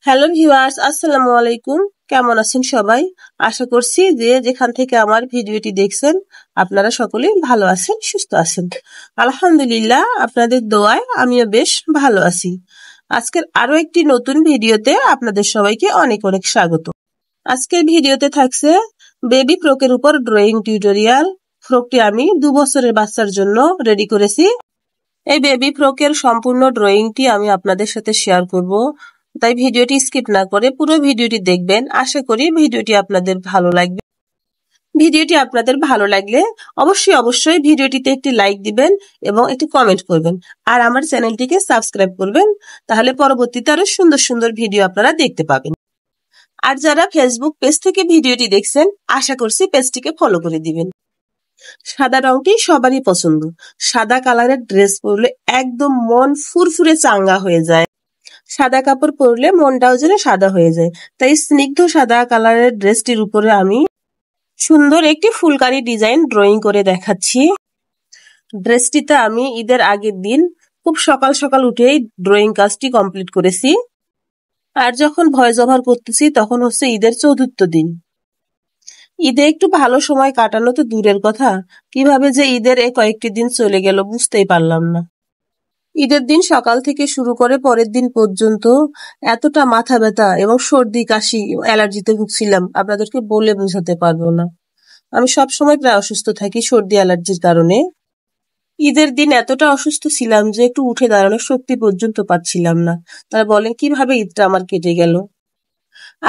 Hello viewers, আসসালামু আলাইকুম। কেমন আছেন সবাই? আশা করছি যে যেখান থেকে আমার ভিডিওটি দেখছেন আপনারা সকলেই ভালো আছেন, সুস্থ আছেন। আলহামদুলিল্লাহ, আপনাদের দোয়ায় আমিও বেশ ভালো আছি। আজকের আরো একটি নতুন ভিডিওতে আপনাদের সবাইকে অনেক অনেক স্বাগত। আজকের ভিডিওতে থাকছে বেবি ফ্রকের উপর ড্রয়িং টিউটোরিয়াল। ফ্রকটি আমি 2 বছরের বাচ্চার জন্য রেডি করেছি। এই বেবি ফ্রকের সম্পূর্ণ ড্রয়িংটি আমি আপনাদের সাথে শেয়ার করব, তাই ভিডিওটি স্কিপ না করে পুরো ভিডিওটি দেখবেন। আশা করি ভিডিওটি আপনাদের ভালো লাগবে। ভিডিওটি আপনাদের ভালো লাগলে অবশ্যই ভিডিওটিতে একটি লাইক দিবেন এবং একটি কমেন্ট করবেন, আর আমার চ্যানেলটিকে সাবস্ক্রাইব করবেন। তাহলে পরবর্তীতে আরো সুন্দর সুন্দর ভিডিও আপনারা দেখতে পাবেন। আর যারা ফেসবুক পেজ থেকে ভিডিওটি দেখছেন, আশা করছি পেজটিকে ফলো করে দিবেন। সাদা রংটি সবারই পছন্দ। সাদা কালারের ড্রেস পরলে একদম মন ফুরফুরে চাঙ্গা হয়ে যায়। সাদা কাপড় পরলে মনটাও যেন সাদা হয়ে যায়। তাই স্নিগ্ধ সাদা কালারের ড্রেসটির উপরে আমি সুন্দর একটি ফুলকারি ডিজাইন ড্রয়িং করে দেখাচ্ছি। ড্রেসটিতে আমি ঈদের আগের দিন খুব সকাল সকাল উঠেই ড্রয়িং কাজটি কমপ্লিট করেছি। আর যখন ভয়েস ওভার করতেছি তখন হচ্ছে ঈদের ৪র্থ দিন। ঈদে একটু ভালো সময় কাটানো তো দূরের কথা, কিভাবে যে ঈদের এই কয়েকটি দিন চলে গেল বুঝতেই পারলাম না। ঈদের দিন সকাল থেকে শুরু করে পরের দিন পর্যন্ত এতটা মাথা ব্যথা এবং সর্দি কাশি অ্যালার্জিতে ভুগছিলাম, আপনাদেরকে বলে বোঝাতে পারবো না। আমি সবসময় প্রায় অসুস্থ থাকি সর্দি অ্যালার্জির কারণে। ঈদের দিন এতটা অসুস্থ ছিলাম যে একটু উঠে দাঁড়ানোর শক্তি পর্যন্ত পাচ্ছিলাম না। তারা বলেন কিভাবে ঈদটা আমার কেটে গেল।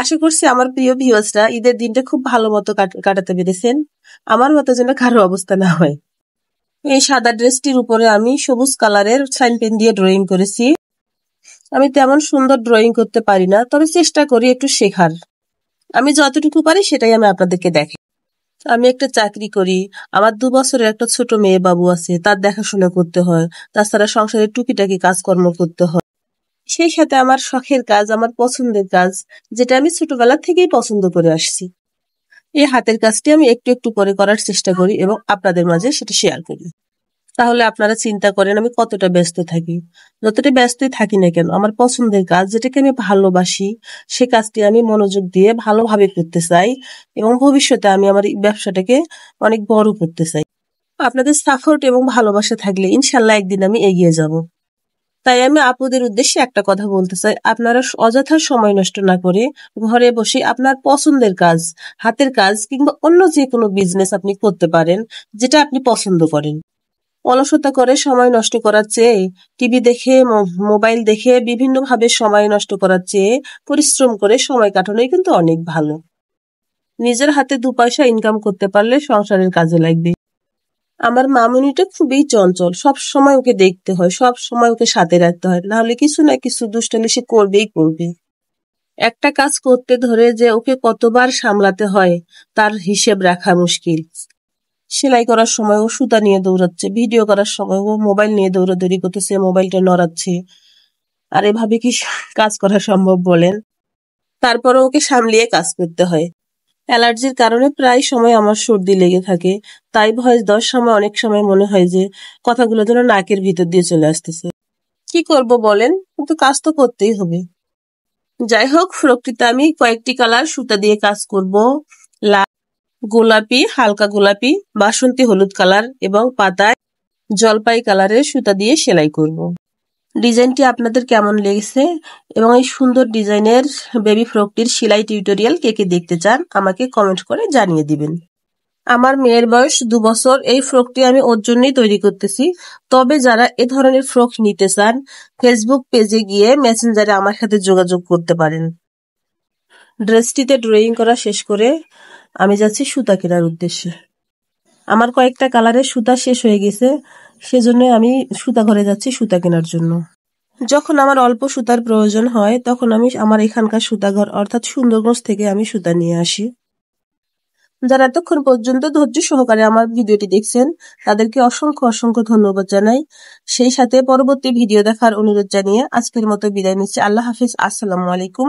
আশা করছি আমার প্রিয় ভিউয়ার্সরা ঈদের দিনটা খুব ভালো মতো কাটাতে পেরেছেন। আমার মতো যেন কারো অবস্থা না হয়। এই সাদা ড্রেসটির উপরে আমি সবুজ কালারের সাইন পেন দিয়ে ড্রয়িং করেছি। আমি তেমন সুন্দর ড্রয়িং করতে পারি না, তবে চেষ্টা করি একটু শেখার। আমি যতটুকু পারি সেটাই আমি আপনাদেরকে দেখাই। আমি একটা চাকরি করি, আমার 2 বছরের একটা ছোট মেয়ে বাবু আছে, তার দেখাশোনা করতে হয়। তাছাড়া সংসারের টুকিটাকি কাজকর্ম করতে হয়। সেই সাথে আমার শখের কাজ, আমার পছন্দের কাজ, যেটা আমি ছোটবেলা থেকেই পছন্দ করে আসছি, এই হাতের কাজটি আমি একটু একটু করে করার চেষ্টা করি এবং আপনাদের মাঝে সেটা শেয়ার করি। তাহলে আপনারা চিন্তা করেন আমি কতটা ব্যস্ত থাকি। যতটা ব্যস্তই থাকি না কেন, আমার পছন্দের কাজ, যেটাকে আমি ভালোবাসি, সে কাজটি আমি মনোযোগ দিয়ে ভালোভাবে করতে চাই এবং ভবিষ্যতে আমি আমার এই ব্যবসাটাকে অনেক বড় করতে চাই। আপনাদের সাপোর্ট এবং ভালোবাসা থাকলে ইনশাল্লাহ একদিন আমি এগিয়ে যাব। তাই আমি আপুদের উদ্দেশ্যে একটা কথা বলতে চাই, আপনারা অযথা সময় নষ্ট না করে ঘরে বসে আপনার পছন্দের কাজ, হাতের কাজ কিংবা অন্য যে কোনো বিজনেস আপনি করতে পারেন, যেটা আপনি পছন্দ করেন। অলসতা করে সময় নষ্ট করার চেয়ে, টিভি দেখে, মোবাইল দেখে বিভিন্ন ভাবে সময় নষ্ট করার চেয়ে পরিশ্রম করে সময় কাটানোই কিন্তু অনেক ভালো। নিজের হাতে 2 পয়সা ইনকাম করতে পারলে সংসারের কাজে লাগবে। আমার মামুনিটা খুবই চঞ্চল, সব সময় ওকে দেখতে হয়, সব সময় ওকে সাথে রাখতে হয়, নাহলে কিছু না কিছু দুষ্টামি সে করবেই করবে। একটা কাজ করতে ধরে যে ওকে কতবার সামলাতে হয় তার হিসেব রাখা মুশকিল। সেলাই করার সময় ও সুতা নিয়ে দৌড়াচ্ছে, ভিডিও করার সময় ও মোবাইল নিয়ে দৌড়াদৌড়ি করতেছে, মোবাইলটা নড়াচ্ছে। আর এভাবে কি কাজ করা সম্ভব বলেন? তারপরে ওকে সামলিয়ে কাজ করতে হয়। অ্যালার্জির কারণে প্রায় সময় আমার সর্দি লেগে থাকে, তাই ভয়েস দেওয়ার সময় অনেক সময় মনে হয় যে কথাগুলো যেন নাকের ভিতর দিয়ে চলে আসতেছে। কি করব বলেন, কিন্তু কাজ তো করতেই হবে। যাই হোক, ফ্রকটিতে আমি কয়েকটি কালার সুতা দিয়ে কাজ করব। লাল, গোলাপি, হালকা গোলাপি, বাসন্তী হলুদ কালার এবং পাতায় জলপাই কালারের সুতা দিয়ে সেলাই করব। ডিজাইনটি আপনাদের কেমন লেগেছে এবং এই সুন্দর ডিজাইনের বেবি ফ্রকটির সেলাই টিউটোরিয়াল কে কে দেখতে চান আমাকে কমেন্ট করে জানিয়ে দিবেন। আমার মেয়ের বয়স 2 বছর। এই ফ্রকটি আমি ওর জন্যই তৈরি করতেছি। তবে যারা এ ধরনের ফ্রক নিতে চান, ফেসবুক পেজে গিয়ে মেসেঞ্জারে আমার সাথে যোগাযোগ করতে পারেন। ড্রেসটিতে ড্রয়িং করা শেষ করে আমি যাচ্ছি সুতা কেনার উদ্দেশ্যে। আমার কয়েকটা কালারের সুতা শেষ হয়ে গেছে, সেজন্য আমি সুতা ঘরে যাচ্ছি সুতা কেনার জন্য। যখন আমার অল্প সুতার প্রয়োজন হয় তখন আমি আমার এখানকার সুতাঘর অর্থাৎ সুন্দরগঞ্জ থেকে আমি সুতা নিয়ে আসি। যারা এতক্ষণ পর্যন্ত ধৈর্য সহকারে আমার ভিডিওটি দেখছেন তাদেরকে অসংখ্য অসংখ্য ধন্যবাদ জানাই। সেই সাথে পরবর্তী ভিডিও দেখার অনুরোধ জানিয়ে আজকের মতো বিদায় নিচ্ছি। আল্লাহ হাফিজ, আসসালামু আলাইকুম।